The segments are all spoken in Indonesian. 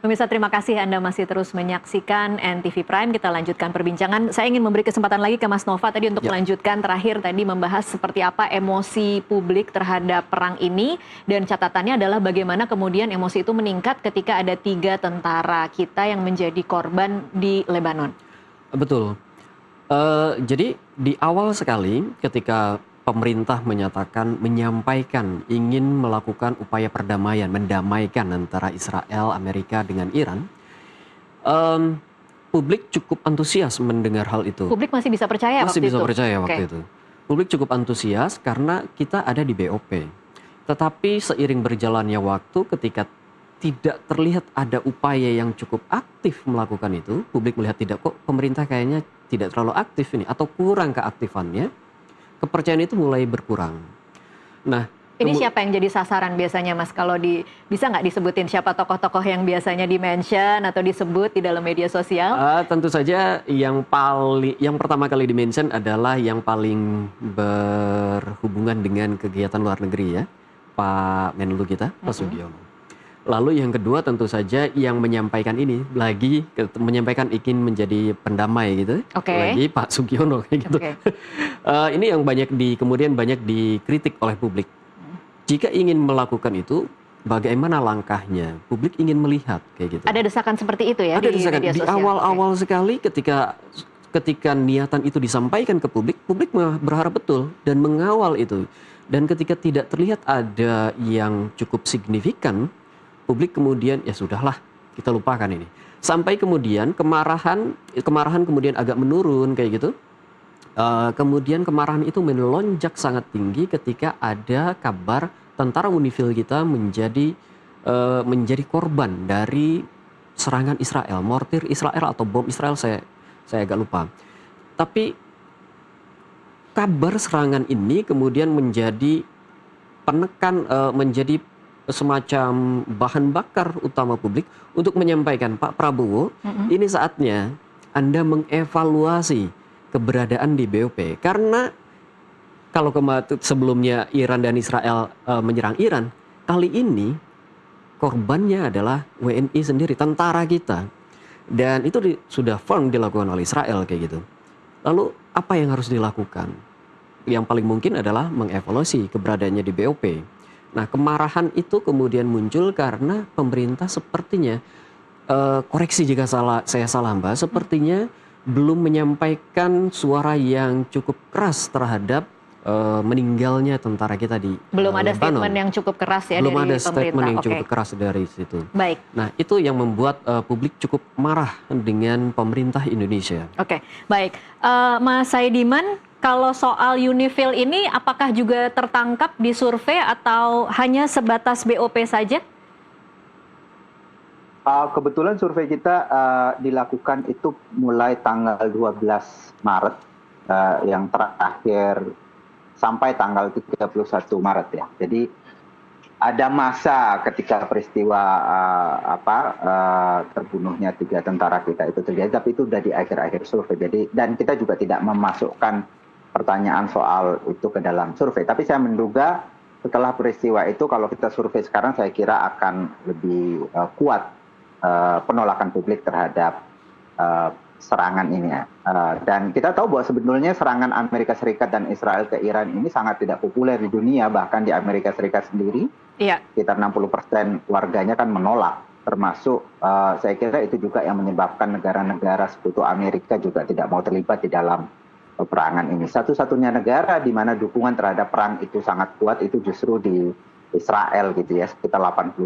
Pemirsa, terima kasih Anda masih terus menyaksikan NTV Prime. Kita lanjutkan perbincangan. Saya ingin memberi kesempatan lagi ke Mas Nova tadi untuk melanjutkan terakhir tadi membahas seperti apa emosi publik terhadap perang ini. Dan catatannya adalah bagaimana kemudian emosi itu meningkat ketika ada 3 tentara kita yang menjadi korban di Lebanon. Betul. Jadi di awal sekali ketika pemerintah menyampaikan ingin melakukan upaya perdamaian, mendamaikan antara Israel, Amerika dengan Iran, publik cukup antusias mendengar hal itu. Publik masih bisa percaya Masih waktu bisa itu? percaya waktu itu. Publik cukup antusias karena kita ada di BOP. Tetapi seiring berjalannya waktu ketika tidak terlihat ada upaya yang cukup aktif melakukan itu, publik melihat tidak kok pemerintah kayaknya tidak terlalu aktif ini atau kurang keaktifannya, kepercayaan itu mulai berkurang. Nah, ini siapa yang jadi sasaran biasanya, Mas? Kalau bisa nggak disebutin siapa tokoh-tokoh yang biasanya di-mention atau disebut di dalam media sosial? Tentu saja yang pertama kali di-mention adalah yang paling berhubungan dengan kegiatan luar negeri ya, Pak Menlu kita, Pak Sugiono. Lalu yang kedua tentu saja yang menyampaikan ini menyampaikan ingin menjadi pendamai gitu, lagi Pak Sugiono kayak gitu. Ini yang kemudian banyak dikritik oleh publik. Jika ingin melakukan itu, bagaimana langkahnya? Publik ingin melihat kayak gitu. Ada desakan seperti itu ya? Ada desakan di awal-awal sekali ketika niatan itu disampaikan ke publik, publik berharap betul dan mengawal itu. Dan ketika tidak terlihat ada yang cukup signifikan, publik kemudian ya sudahlah kita lupakan ini. Sampai kemudian kemarahan kemudian agak menurun kayak gitu. Kemudian kemarahan itu melonjak sangat tinggi ketika ada kabar tentara Unifil kita menjadi korban dari serangan Israel, mortir Israel atau bom Israel, saya agak lupa. Tapi kabar serangan ini kemudian menjadi menjadi semacam bahan bakar utama publik untuk menyampaikan, Pak Prabowo, ini saatnya Anda mengevaluasi keberadaan di BOP. Karena kalau sebelumnya Iran dan Israel menyerang Iran, kali ini korbannya adalah WNI sendiri, tentara kita. Dan itu sudah firm dilakukan oleh Israel kayak gitu. Lalu apa yang harus dilakukan? Yang paling mungkin adalah mengevaluasi keberadaannya di BOP. Nah, kemarahan itu kemudian muncul karena pemerintah sepertinya, koreksi jika saya salah Mbak, sepertinya belum menyampaikan suara yang cukup keras terhadap meninggalnya tentara kita di belum ada Lebanon. Statement yang cukup keras ya belum dari ada pemerintah. Statement yang cukup keras dari situ. Baik. Nah, itu yang membuat publik cukup marah dengan pemerintah Indonesia. Oke, baik. Mas Saidiman, kalau soal Unifil ini apakah juga tertangkap di survei atau hanya sebatas BOP saja? Kebetulan survei kita dilakukan itu mulai tanggal 12 Maret, yang terakhir sampai tanggal 31 Maret ya. Jadi ada masa ketika peristiwa terbunuhnya 3 tentara kita itu terjadi, tapi itu sudah di akhir-akhir survei. Jadi dan kita juga tidak memasukkan pertanyaan soal itu ke dalam survei. Tapi saya menduga setelah peristiwa itu kalau kita survei sekarang saya kira akan lebih kuat penolakan publik terhadap serangan ini ya. Dan kita tahu bahwa sebetulnya serangan Amerika Serikat dan Israel ke Iran ini sangat tidak populer di dunia, bahkan di Amerika Serikat sendiri sekitar 60% warganya kan menolak, termasuk saya kira itu juga yang menyebabkan negara-negara sekutu Amerika juga tidak mau terlibat di dalam peperangan ini. Satu-satunya negara di mana dukungan terhadap perang itu sangat kuat itu justru di Israel gitu ya, sekitar 82%,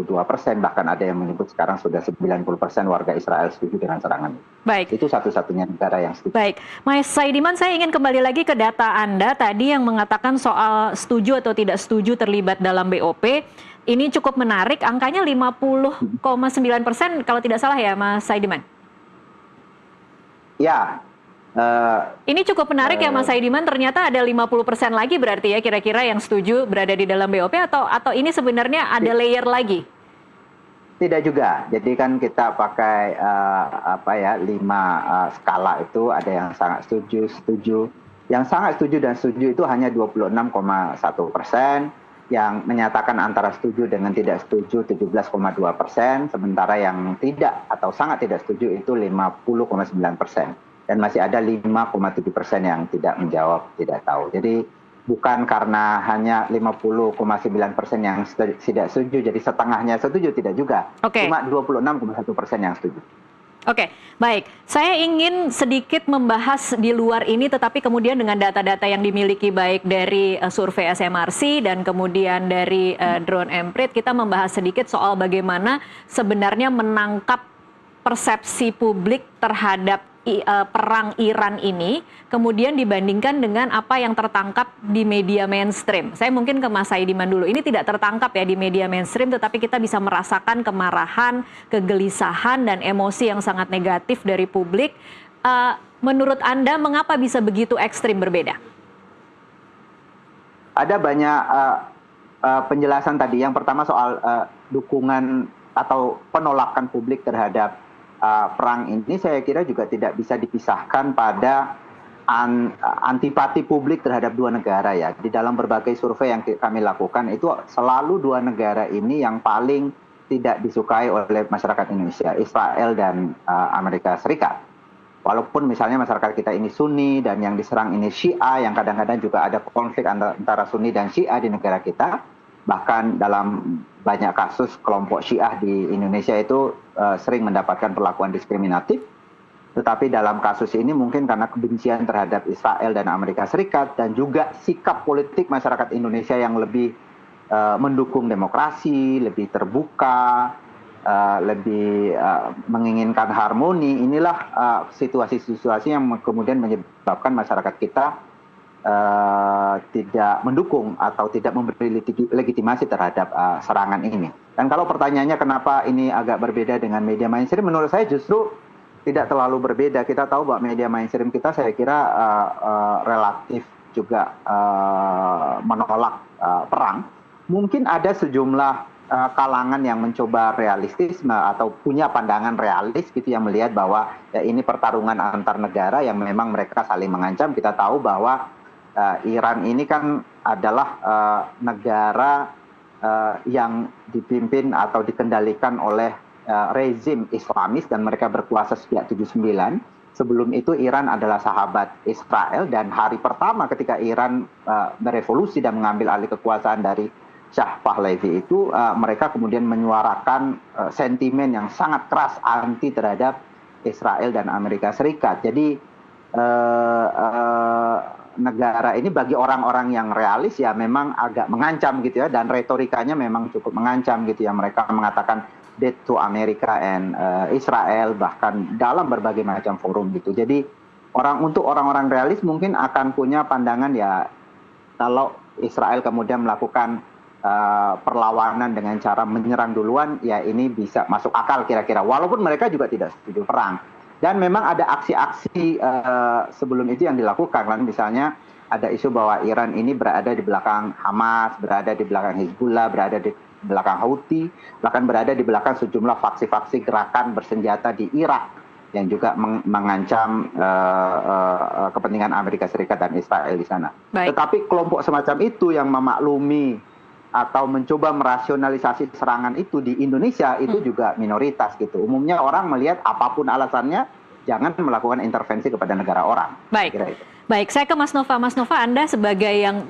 bahkan ada yang menyebut sekarang sudah 90% warga Israel setuju dengan serangan itu. Baik. Itu satu-satunya negara yang setuju. Baik, Mas Saidiman, saya ingin kembali lagi ke data Anda tadi yang mengatakan soal setuju atau tidak setuju terlibat dalam BOP. Ini cukup menarik, angkanya 50,9% kalau tidak salah ya, Mas Saidiman? Ya. Ini cukup menarik ya Mas Saidiman, ternyata ada 50% lagi berarti ya kira-kira yang setuju berada di dalam BOP atau ini sebenarnya ada layer lagi? Tidak juga. Jadi kan kita pakai 5 skala itu, ada yang sangat setuju. Yang sangat setuju dan setuju itu hanya 26,1%, yang menyatakan antara setuju dengan tidak setuju 17,2%, sementara yang tidak atau sangat tidak setuju itu 50,9%. Dan masih ada 5,7% yang tidak menjawab tidak tahu. Jadi bukan karena hanya 50,9% yang tidak setuju, jadi setengahnya setuju, tidak juga. Oke. Cuma 26,1% yang setuju. Oke, baik. Saya ingin sedikit membahas di luar ini, tetapi kemudian dengan data-data yang dimiliki baik dari survei SMRC dan kemudian dari Drone Emprit, kita membahas sedikit soal bagaimana sebenarnya menangkap persepsi publik terhadap perang Iran ini, kemudian dibandingkan dengan apa yang tertangkap di media mainstream. Saya mungkin ke Mas Saidiman dulu. Ini tidak tertangkap ya di media mainstream, tetapi kita bisa merasakan kemarahan, kegelisahan, dan emosi yang sangat negatif dari publik. Menurut Anda, mengapa bisa begitu ekstrim berbeda? Ada banyak penjelasan tadi. Yang pertama soal dukungan atau penolakan publik terhadap perang ini, saya kira juga tidak bisa dipisahkan pada antipati publik terhadap dua negara ya. Di dalam berbagai survei yang kami lakukan itu selalu dua negara ini yang paling tidak disukai oleh masyarakat Indonesia, Israel dan Amerika Serikat. Walaupun misalnya masyarakat kita ini Sunni dan yang diserang ini Syiah, yang kadang-kadang juga ada konflik antara Sunni dan Syiah di negara kita. Bahkan dalam banyak kasus kelompok Syiah di Indonesia itu sering mendapatkan perlakuan diskriminatif. Tetapi dalam kasus ini mungkin karena kebencian terhadap Israel dan Amerika Serikat dan juga sikap politik masyarakat Indonesia yang lebih mendukung demokrasi, lebih terbuka, lebih menginginkan harmoni, inilah situasi-situasi yang kemudian menyebabkan masyarakat kita tidak mendukung atau tidak memberi legitimasi terhadap serangan ini. Dan kalau pertanyaannya kenapa ini agak berbeda dengan media mainstream, menurut saya justru tidak terlalu berbeda. Kita tahu bahwa media mainstream kita saya kira relatif juga menolak perang. Mungkin ada sejumlah kalangan yang mencoba realistis atau punya pandangan realis gitu yang melihat bahwa ya ini pertarungan antar negara yang memang mereka saling mengancam. Kita tahu bahwa Iran ini kan adalah negara yang dipimpin atau dikendalikan oleh rezim Islamis dan mereka berkuasa sejak 79. Sebelum itu Iran adalah sahabat Israel dan hari pertama ketika Iran berevolusi dan mengambil alih kekuasaan dari Shah Pahlavi itu mereka kemudian menyuarakan sentimen yang sangat keras anti terhadap Israel dan Amerika Serikat. Jadi negara ini bagi orang-orang yang realis ya memang agak mengancam gitu ya, dan retorikanya memang cukup mengancam gitu ya. Mereka mengatakan death to America and Israel bahkan dalam berbagai macam forum gitu. Jadi untuk orang-orang realis mungkin akan punya pandangan ya kalau Israel kemudian melakukan perlawanan dengan cara menyerang duluan ya ini bisa masuk akal kira-kira, walaupun mereka juga tidak setuju perang. Dan memang ada aksi-aksi sebelum itu yang dilakukan, kan misalnya ada isu bahwa Iran ini berada di belakang Hamas, berada di belakang Hizbullah, berada di belakang Houthi, bahkan berada di belakang sejumlah faksi-faksi gerakan bersenjata di Irak yang juga mengancam kepentingan Amerika Serikat dan Israel di sana. Baik. Tetapi kelompok semacam itu yang memaklumi atau mencoba merasionalisasi serangan itu di Indonesia itu juga minoritas gitu. Umumnya orang melihat apapun alasannya, jangan melakukan intervensi kepada negara orang. Baik, baik. Saya ke Mas Nova. Mas Nova, Anda sebagai yang